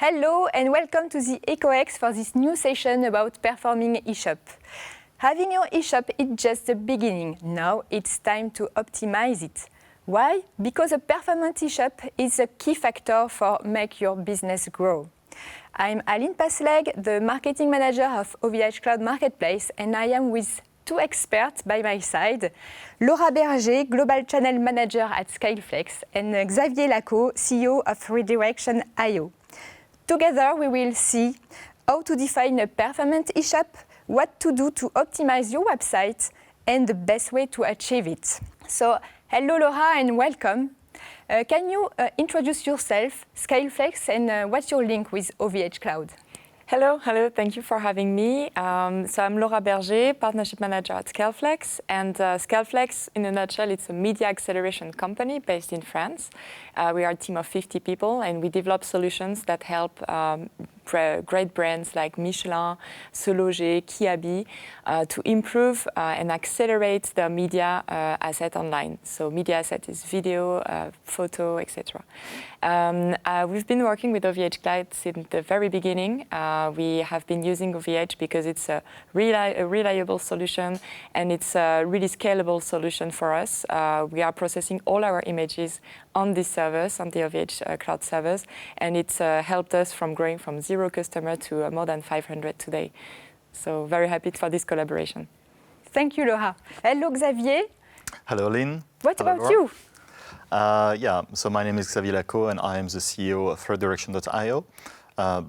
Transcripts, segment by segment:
Hello and welcome to the EcoX for this new session about performing eShop. Having your eShop is just the beginning. Now it's time to optimize it. Why? Because a performant eShop is a key factor for make your business grow. I'm Aline Pasleg, the marketing manager of OVH Cloud Marketplace, and I am with two experts by my side, Laura Berger, Global Channel Manager at Scaleflex, and Xavier Laco, CEO of Redirection.io. Together, we will see how to define a performant eShop, what to do to optimize your website, and the best way to achieve it. So, hello Laura and welcome. Can you introduce yourself, Scaleflex, and what's your link with OVH Cloud? Hello, thank you for having me. So I'm Laura Berger, Partnership Manager at Scaleflex. And Scaleflex, in a nutshell, it's a media acceleration company based in France. We are a team of 50 people, and we develop solutions that help great brands like Michelin, SeLoger, Kiabi to improve and accelerate their media asset online. So media asset is video, photo, etc. We've been working with OVH Cloud since the very beginning. We have been using OVH because it's a reliable solution and it's a really scalable solution for us. We are processing all our images on these servers, on the OVH Cloud servers, and it's helped us from growing from 0 customer to more than 500 today. So very happy for this collaboration. Thank you, Laura. Hello, Xavier. Hello, Lynn. What Hello, about Laura. you? So my name is Xavier Laco and I am the CEO of Redirection.io.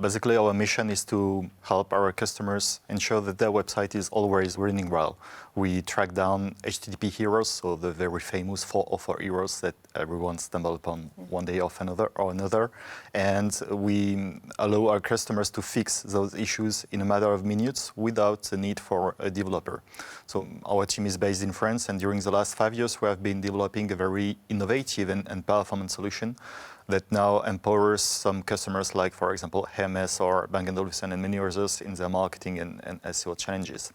Basically, our mission is to help our customers ensure that their website is always running well. We track down HTTP heroes, so the very famous 404 heroes that everyone stumbles upon one day or another. And we allow our customers to fix those issues in a matter of minutes without the need for a developer. So our team is based in France, and during the last 5 years, we have been developing a very innovative and performant solution that now empowers some customers like, for example, Hermes or Bang & Olufsen and many others in their marketing and SEO challenges.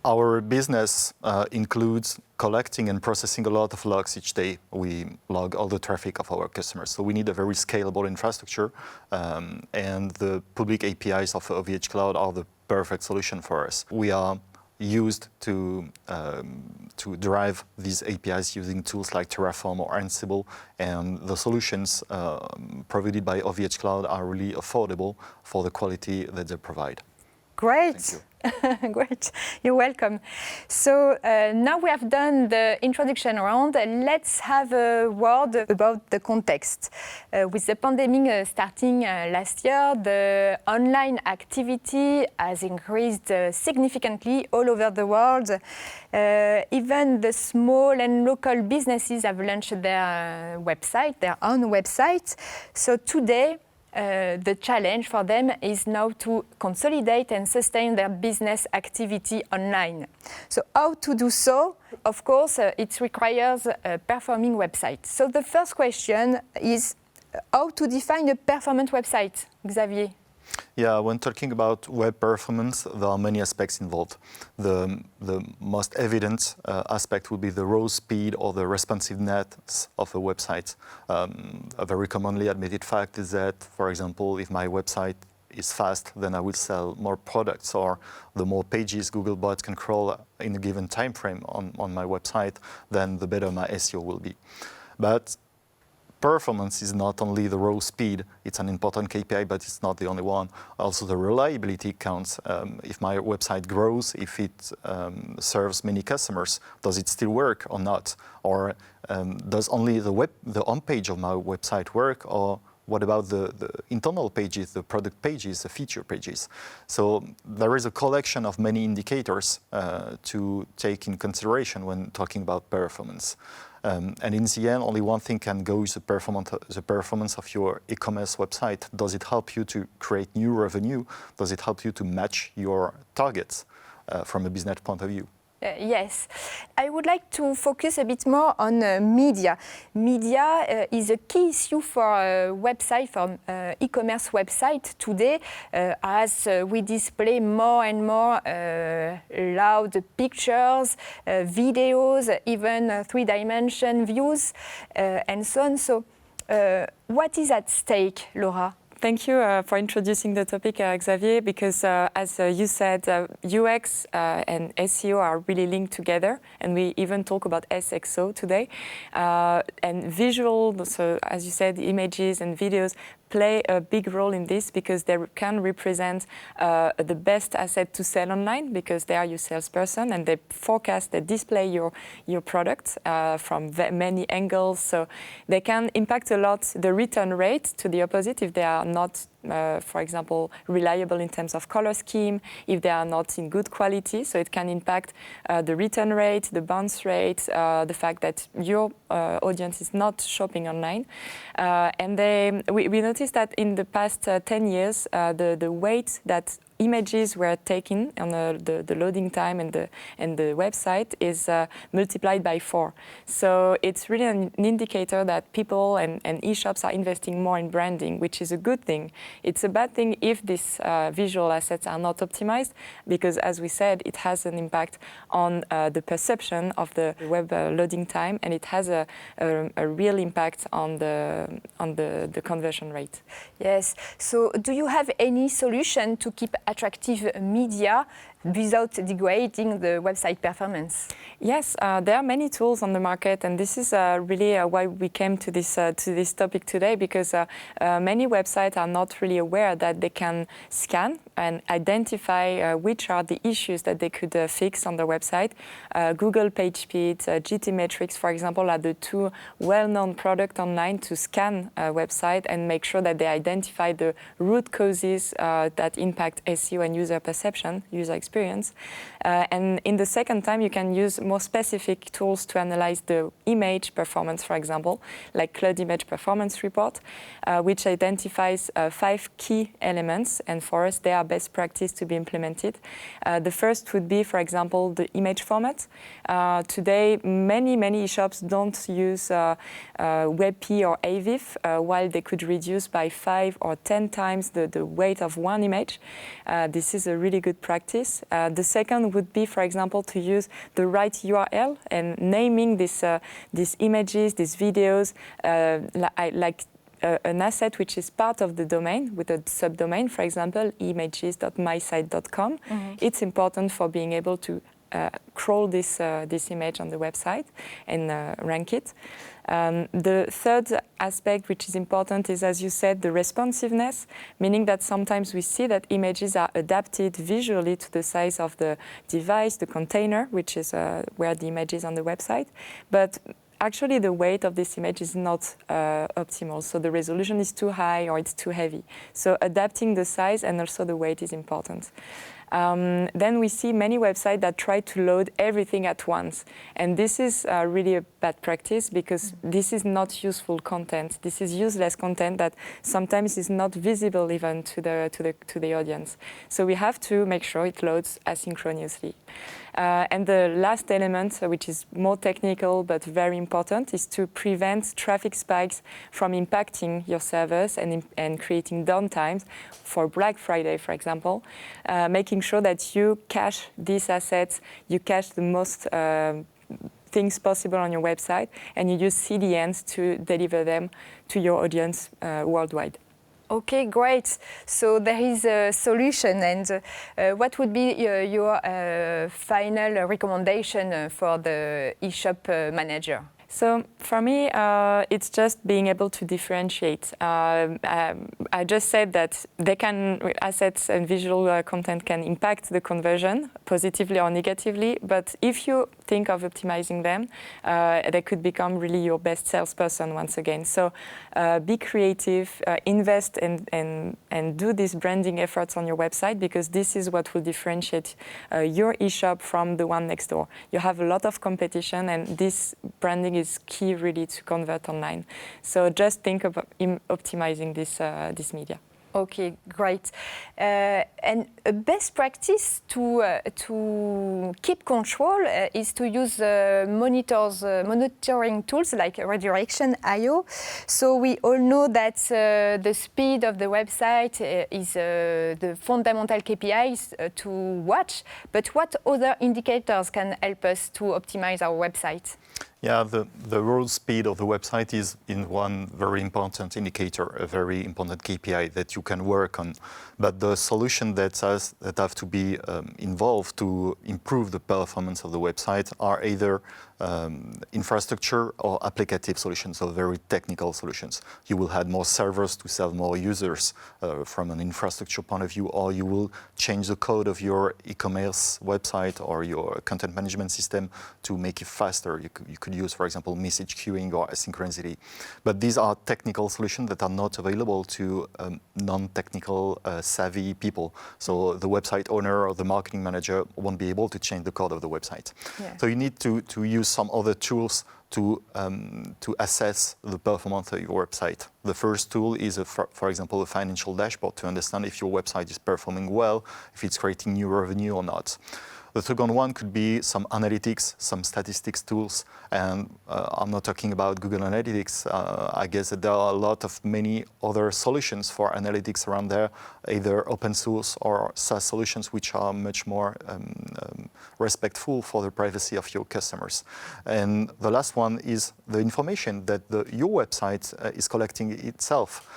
Our business includes collecting and processing a lot of logs each day. We log all the traffic of our customers. So we need a very scalable infrastructure, and the public APIs of OVH Cloud are the perfect solution for us. We are used to drive these APIs using tools like Terraform or Ansible, and the solutions provided by OVH Cloud are really affordable for the quality that they provide. Great. Thank you. Great, you're welcome. So now we have done the introduction round. Let's have a word about the context. With the pandemic starting last year, the online activity has increased significantly all over the world. Even the small and local businesses have launched their website, their own website. So today, the challenge for them is now to consolidate and sustain their business activity online. So how to do so? Of course, it requires a performing website. So the first question is how to define a performant website, Xavier? Yeah, when talking about web performance, there are many aspects involved. The most evident aspect would be the raw speed or the responsiveness of a website. A very commonly admitted fact is that, for example, if my website is fast, then I will sell more products, or the more pages Googlebot can crawl in a given time frame on my website, then the better my SEO will be. But performance is not only the raw speed, it's an important KPI, but it's not the only one. Also the reliability counts. If my website grows, if it serves many customers, does it still work or not? Or does only the home page of my website work, or what about the internal pages, the product pages, the feature pages? So there is a collection of many indicators to take in consideration when talking about performance. And in the end, only one thing can go is the performance of your e-commerce website. Does it help you to create new revenue? Does it help you to match your targets from a business point of view? Yes. I would like to focus a bit more on media. Media is a key issue for website, for e-commerce website today, as we display more and more loud pictures, videos, even three-dimension views, and so on. So what is at stake, Laura? thank you for introducing the topic, Xavier, because as you said, UX and SEO are really linked together, and we even talk about SXO today. And visual, so as you said, images and videos play a big role in this because they can represent the best asset to sell online, because they are your salesperson and they forecast, they display your product from many angles. So they can impact a lot the return rate to the opposite if they are not, for example, reliable in terms of color scheme, if they are not in good quality. So it can impact the return rate, the bounce rate, the fact that your audience is not shopping online. And we noticed that in the past 10 years, the weight that images were taken on the loading time and the website is multiplied by 4. So it's really an indicator that people and e-shops are investing more in branding, which is a good thing. It's a bad thing if these visual assets are not optimized, because as we said, it has an impact on the perception of the web loading time, and it has a real impact on the conversion rate. Yes. So do you have any solution to keep attractive media without degrading the website performance? Yes, there are many tools on the market, and this is really why we came to this topic today, because many websites are not really aware that they can scan and identify which are the issues that they could fix on their website. Google PageSpeed, GTmetrix, for example, are the two well-known products online to scan a website and make sure that they identify the root causes that impact SEO and user perception, user experience. And in the second time, you can use more specific tools to analyze the image performance, for example, like Cloud Image Performance Report, which identifies 5 key elements, and for us, they are best practice to be implemented. The first would be, for example, the image format. Today, many e-shops don't use WebP or AVIF, while they could reduce by 5 or 10 times the weight of one image. This is a really good practice. The second would be, for example, to use the right URL and naming these images, these videos, like an asset which is part of the domain with a subdomain, for example, images.mysite.com. Mm-hmm. It's important for being able to crawl this image on the website and rank it. The third aspect, which is important, is, as you said, the responsiveness, meaning that sometimes we see that images are adapted visually to the size of the device, the container, which is where the image is on the website. But actually, the weight of this image is not optimal. So the resolution is too high or it's too heavy. So adapting the size and also the weight is important. Then we see many websites that try to load everything at once. And this is really a bad practice, because this is not useful content. This is useless content that sometimes is not visible even to the audience. So we have to make sure it loads asynchronously. And the last element, which is more technical but very important, is to prevent traffic spikes from impacting your servers and creating downtimes for Black Friday, for example, making sure that you cache these assets, you cache the most things possible on your website, and you use CDNs to deliver them to your audience worldwide. Okay, great. So there is a solution, and what would be your final recommendation for the e-shop manager? So for me, it's just being able to differentiate. I just said that assets and visual content can impact the conversion positively or negatively, but if you think of optimizing them, they could become really your best salesperson once again. So be creative, invest and do these branding efforts on your website, because this is what will differentiate your e-shop from the one next door. You have a lot of competition, and this branding is key really to convert online. So just think about optimizing this media. Okay, great. And a best practice to keep control is to use monitoring tools like Redirection.io. So we all know that the speed of the website is the fundamental KPIs to watch. But what other indicators can help us to optimize our website? Yeah, the raw speed of the website is in one very important indicator, a very important KPI that you can work on. But the solution that have to be involved to improve the performance of the website are either infrastructure or applicative solutions, so very technical solutions. You will add more servers to serve more users from an infrastructure point of view, or you will change the code of your e-commerce website or your content management system to make it faster. You could use, for example, message queuing or asynchronicity. But these are technical solutions that are not available to non-technical savvy people. So the website owner or the marketing manager won't be able to change the code of the website. Yeah. So you need to use some other tools to assess the performance of your website. The first tool is, for example, a financial dashboard to understand if your website is performing well, if it's creating new revenue or not. The second one could be some analytics, some statistics tools, and I'm not talking about Google Analytics. I guess that there are a lot of many other solutions for analytics around there, either open source or SaaS solutions, which are much more respectful for the privacy of your customers. And the last one is the information that your website is collecting itself.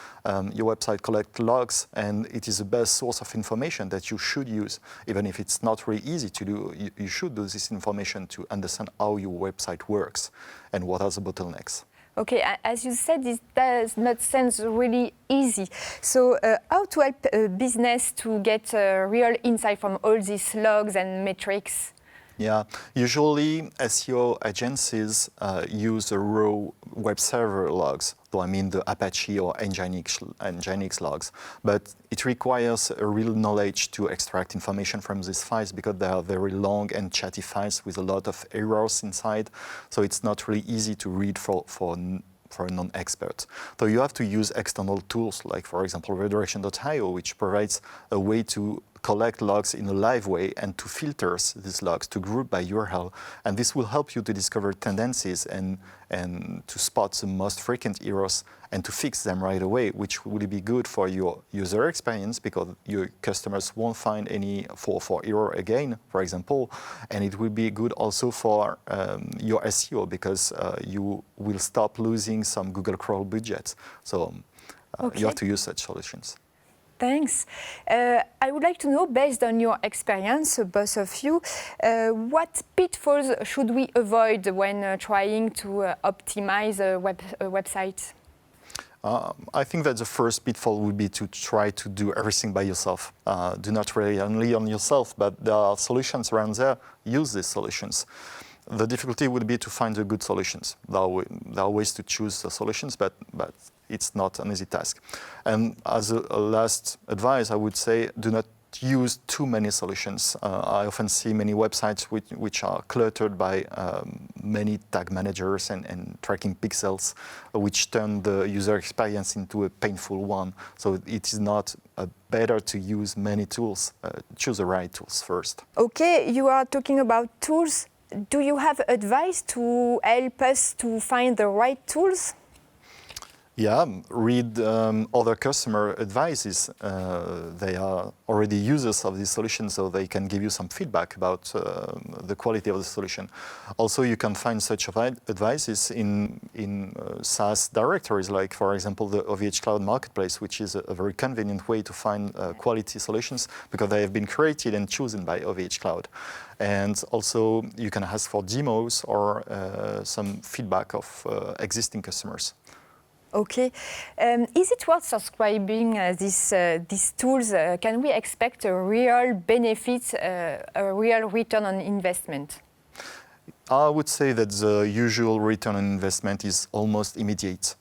Your website collects logs, and it is the best source of information that you should use. Even if it's not really easy to do, you should do this information to understand how your website works and what are the bottlenecks. Okay, as you said, this does not sound really easy. So how to help a business to get real insight from all these logs and metrics? Yeah, usually SEO agencies use the raw web server logs, so I mean the Apache or Nginx logs, but it requires a real knowledge to extract information from these files because they are very long and chatty files with a lot of errors inside, so it's not really easy to read for a non-expert. So you have to use external tools like, for example, Redirection.io, which provides a way to collect logs in a live way and to filter these logs, to group by URL. And this will help you to discover tendencies and to spot the most frequent errors and to fix them right away, which will be good for your user experience because your customers won't find any for error again, for example. And it will be good also for your SEO because you will stop losing some Google crawl budgets. So you have to use such solutions. Thanks. I would like to know, based on your experience, both of you, what pitfalls should we avoid when trying to optimize a website? I think that the first pitfall would be to try to do everything by yourself. Do not rely only on yourself, but there are solutions around there. Use these solutions. The difficulty would be to find the good solutions. There are ways to choose the solutions, but it's not an easy task. And as a last advice, I would say do not use too many solutions. I often see many websites which are cluttered by many tag managers and tracking pixels, which turn the user experience into a painful one. So it is not better to use many tools. Choose the right tools first. Okay, you are talking about tools. Do you have advice to help us to find the right tools? Yeah, read other customer advices. They are already users of this solution, so they can give you some feedback about the quality of the solution. Also, you can find such advices in SaaS directories, like, for example, the OVH Cloud Marketplace, which is a very convenient way to find quality solutions because they have been created and chosen by OVH Cloud. And also, you can ask for demos or some feedback of existing customers. Okay. Is it worth subscribing these tools? Can we expect a real benefit, a real return on investment? I would say that the usual return on investment is almost immediate.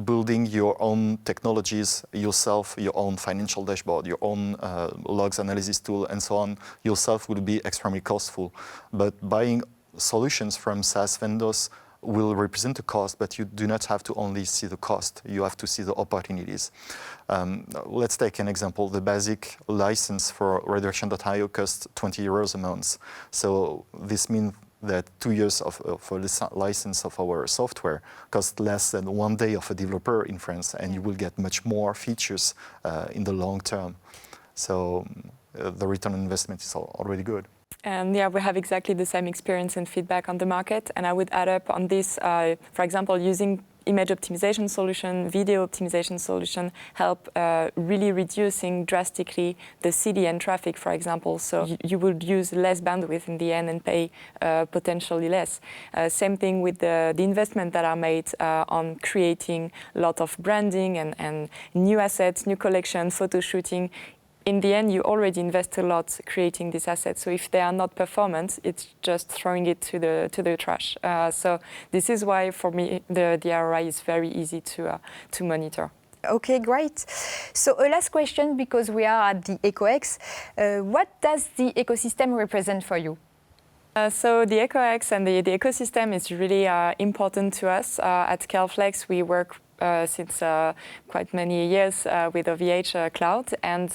Building your own technologies yourself, your own financial dashboard, your own logs analysis tool, and so on, yourself will be extremely costly. But buying solutions from SaaS vendors will represent a cost, but you do not have to only see the cost. You have to see the opportunities. Let's take an example. The basic license for Redirection.io costs 20 euros a month. So this means that 2 years for the license of our software costs less than 1 day of a developer in France, and you will get much more features in the long term. So the return on investment is already good. And yeah, we have exactly the same experience and feedback on the market. And I would add up on this, for example, using image optimization solution, video optimization solution help really reducing drastically the CDN traffic, for example. So you would use less bandwidth in the end and pay potentially less. Same thing with the investment that are made on creating a lot of branding and new assets, new collection, photo shooting. In the end, you already invest a lot creating these assets. So if they are not performant, it's just throwing it to the trash. So this is why, for me, the ROI is very easy to monitor. Okay, great. So a last question, because we are at the EcoX. What does the ecosystem represent for you? So the EcoX and the ecosystem is really important to us. At Scaleflex, we work since quite many years with OVH Cloud, and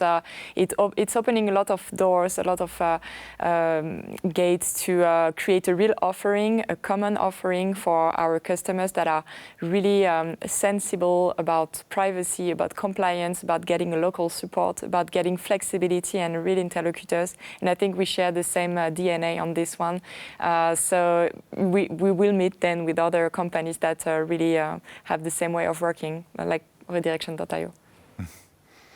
it's opening a lot of doors, a lot of gates to create a real offering, a common offering for our customers that are really sensible about privacy, about compliance, about getting a local support, about getting flexibility and real interlocutors. And I think we share the same DNA on this one. So we will meet then with other companies that really have the same way of working, like Redirection.io.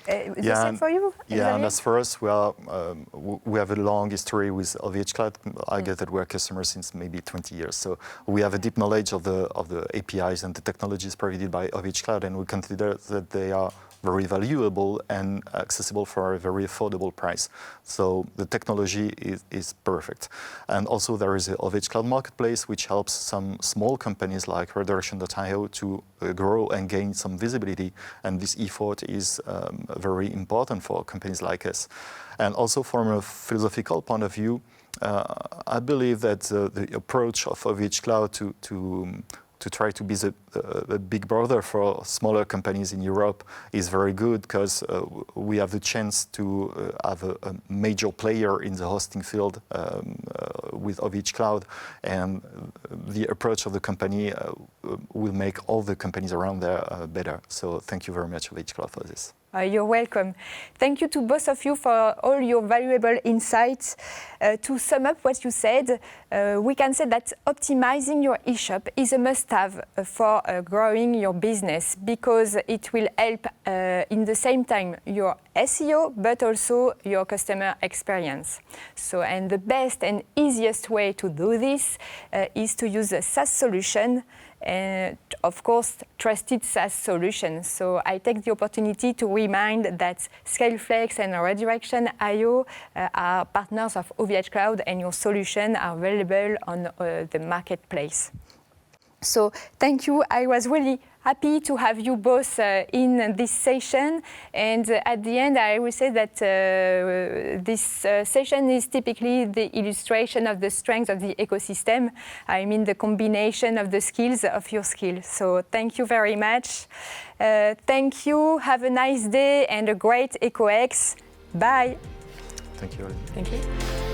The same for you? Yeah, and as for us, we have a long history with OVH Cloud. I guess that we're customers since maybe 20 years. So we have a deep knowledge of the APIs and the technologies provided by OVH Cloud, and we consider that they are very valuable and accessible for a very affordable price. So the technology is perfect. And also there is a OVH Cloud Marketplace, which helps some small companies like Redirection.io to grow and gain some visibility. And this effort is very important for companies like us. And also from a philosophical point of view, I believe that the approach of OVH Cloud to try to be the big brother for smaller companies in Europe is very good, because we have the chance to have a major player in the hosting field with OVH Cloud, and the approach of the company will make all the companies around there better. So thank you very much, OVH Cloud, for this. You're welcome. Thank you to both of you for all your valuable insights. To sum up what you said, we can say that optimizing your e-shop is a must-have for growing your business, because it will help in the same time your SEO, but also your customer experience. So, and the best and easiest way to do this is to use a SaaS solution, and of course, trusted SaaS solutions. So I take the opportunity to remind that Scaleflex and Redirection.io are partners of OVH Cloud, and your solutions are available on the marketplace. So thank you. I was really happy to have you both in this session. And at the end, I will say that this session is typically the illustration of the strength of the ecosystem. I mean, the combination of the skills of your skills. So thank you very much. Thank you. Have a nice day and a great EcoX. Bye. Thank you. Thank you.